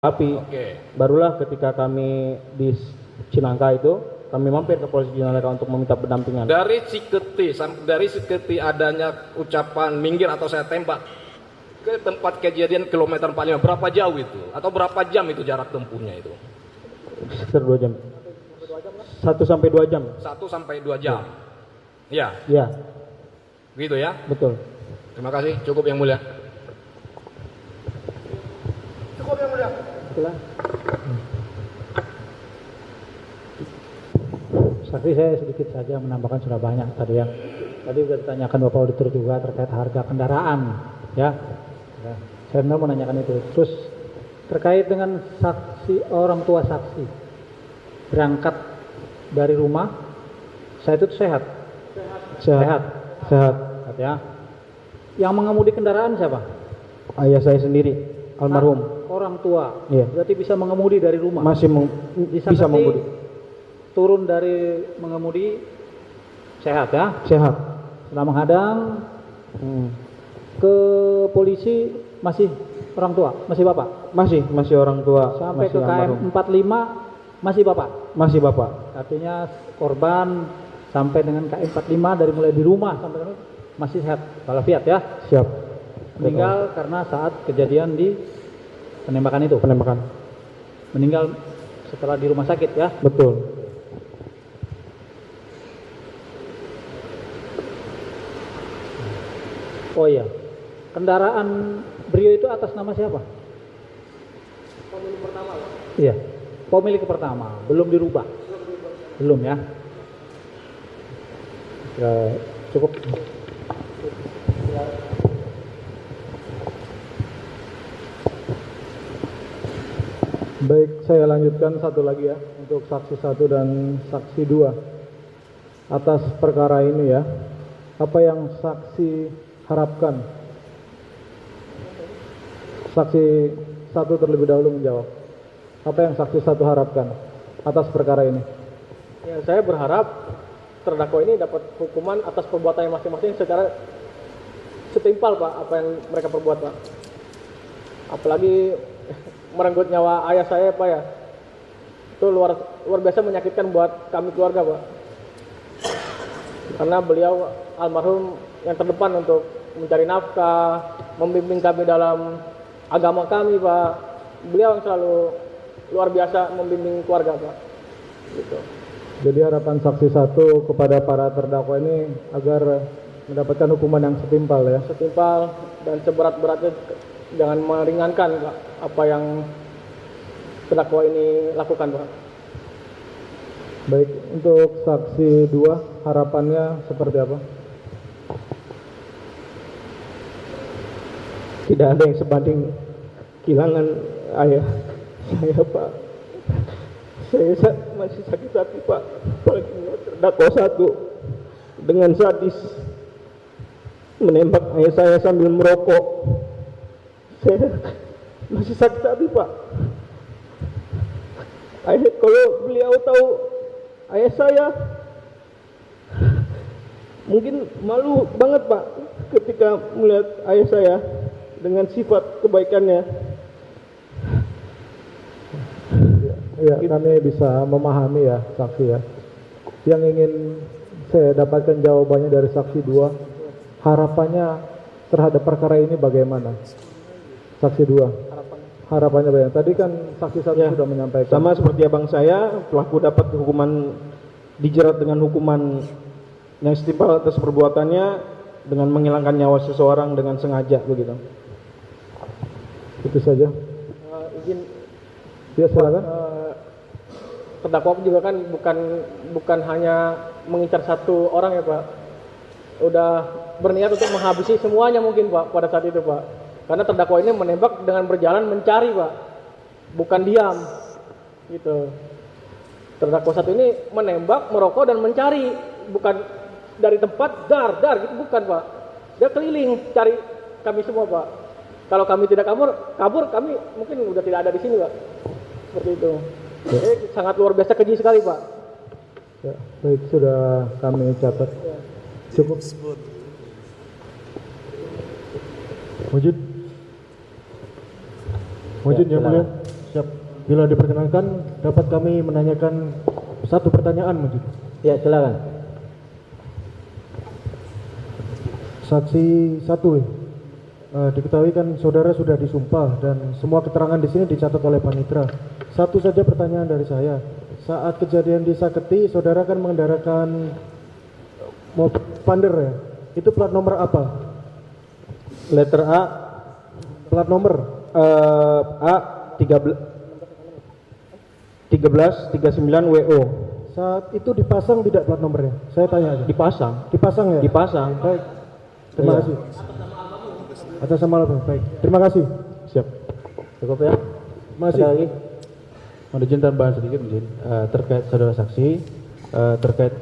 api. Barulah ketika kami di Cinangka itu, kami mampir ke Polres Cinangka untuk meminta pendampingan. Dari Ciketi adanya ucapan minggir atau saya tembak ke tempat kejadian kilometer 45, berapa jauh itu? Atau berapa jam itu jarak tempuhnya itu? Sekitar 2 jam. 1 sampai 2 jam. 1 sampai 2 jam. Ya. Ya. Gitu ya? Betul. Terima kasih, cukup yang mulia. Cukup yang mulia. Itulah. Saksi saya sedikit saja menambahkan, sudah banyak tadi yang tadi sudah ditanyakan Bapak Auditor juga terkait harga kendaraan, ya. Saya mau menanyakan itu. Terus terkait dengan saksi, orang tua saksi berangkat dari rumah, saya itu sehat. Sehat. Ya. Yang mengemudi kendaraan siapa? Ayah saya sendiri, almarhum. Orang tua. Iya. Berarti bisa mengemudi dari rumah. Masih bisa mengemudi. Turun dari mengemudi sehat ya? Sehat. Setelah menghadang ke polisi masih orang tua, masih bapak? Masih orang tua. Sampai masih ke KM 45 masih bapak? Masih bapak. Artinya korban sampai dengan KM 45 dari mulai di rumah sampai masih sehat walafiat ya? Siap. Meninggal karena saat kejadian di penembakan itu? Penembakan. Meninggal setelah di rumah sakit ya? Betul. Oh iya, kendaraan Brio itu atas nama siapa? Pemilik pertama, Pak. Iya, pemilik pertama, belum dirubah. Belum ya? Ya, cukup. Baik, saya lanjutkan satu lagi ya, untuk saksi 1 dan saksi 2 atas perkara ini ya. Apa yang saksi harapkan? Saksi 1 terlebih dahulu menjawab. Apa yang saksi 1 harapkan atas perkara ini? Ya, saya berharap terdakwa ini dapat hukuman atas perbuatannya masing-masing secara setimpal, Pak, apa yang mereka perbuat, Pak. Apalagi merenggut nyawa ayah saya, Pak, ya. Itu luar biasa menyakitkan buat kami keluarga, Pak. Karena beliau almarhum yang terdepan untuk mencari nafkah, membimbing kami dalam agama kami, Pak. Beliau yang selalu luar biasa membimbing keluarga, Pak. Gitu. Jadi harapan saksi 1 kepada para terdakwa ini agar mendapatkan hukuman yang setimpal ya? Setimpal dan seberat-beratnya, jangan meringankan, Pak, apa yang terdakwa ini lakukan, Pak. Baik, untuk saksi 2 harapannya seperti apa? Tidak ada yang sebanding kehilangan ayah saya, Pak. Saya masih sakit hati, Pak. Apalagi terdakwa 1 dengan sadis menembak ayah saya sambil merokok. Saya masih sakit hati, Pak. Kalau beliau tahu ayah saya, mungkin malu banget, Pak, ketika melihat ayah saya dengan sifat kebaikannya. Ya, kami bisa memahami ya saksi ya. Yang ingin saya dapatkan jawabannya dari saksi 2, harapannya terhadap perkara ini bagaimana? Saksi 2. Harapannya bagaimana? Tadi kan saksi 1 sudah menyampaikan. Sama seperti abang saya, pelaku dapat hukuman, dijerat dengan hukuman yang setimpal atas perbuatannya dengan menghilangkan nyawa seseorang dengan sengaja, begitu. Itu saja. Izin. Ya, silakan. Terdakwa juga kan bukan hanya mengincar 1 orang ya, Pak. Udah berniat untuk menghabisi semuanya mungkin, Pak, pada saat itu, Pak. Karena terdakwa ini menembak dengan berjalan mencari, Pak. Bukan diam. Gitu. Terdakwa 1 ini menembak, merokok dan mencari, bukan dari tempat dar gitu, bukan, Pak. Dia keliling cari kami semua, Pak. Kalau kami tidak kabur kami mungkin udah tidak ada di sini, Pak. Seperti itu. Sangat luar biasa keji sekali, Pak. Ya, baik, sudah kami catat. Ya. Cukup. Wujud yang mulia. Siap. Bila diperkenankan, dapat kami menanyakan satu pertanyaan, Majelis. Ya, silakan. Saksi 1, diketahui kan saudara sudah disumpah dan semua keterangan di sini dicatat oleh Panitra. Satu saja pertanyaan dari saya. Saat kejadian di Saketi, saudara kan mengendarakan mobil Pander ya? Itu plat nomor apa? Letter A, Plat nomor A 1339 WO. saat itu dipasang tidak plat nomornya? Saya tanya aja. Dipasang. Dipasang ya? Dipasang. Baik. Terima Iya. kasih. Atas nama apa? Baik. Terima kasih. Siap. Cukup ya? Masih. Ada lagi? Mohon izin tambahan sedikit, izin terkait saudara saksi terkait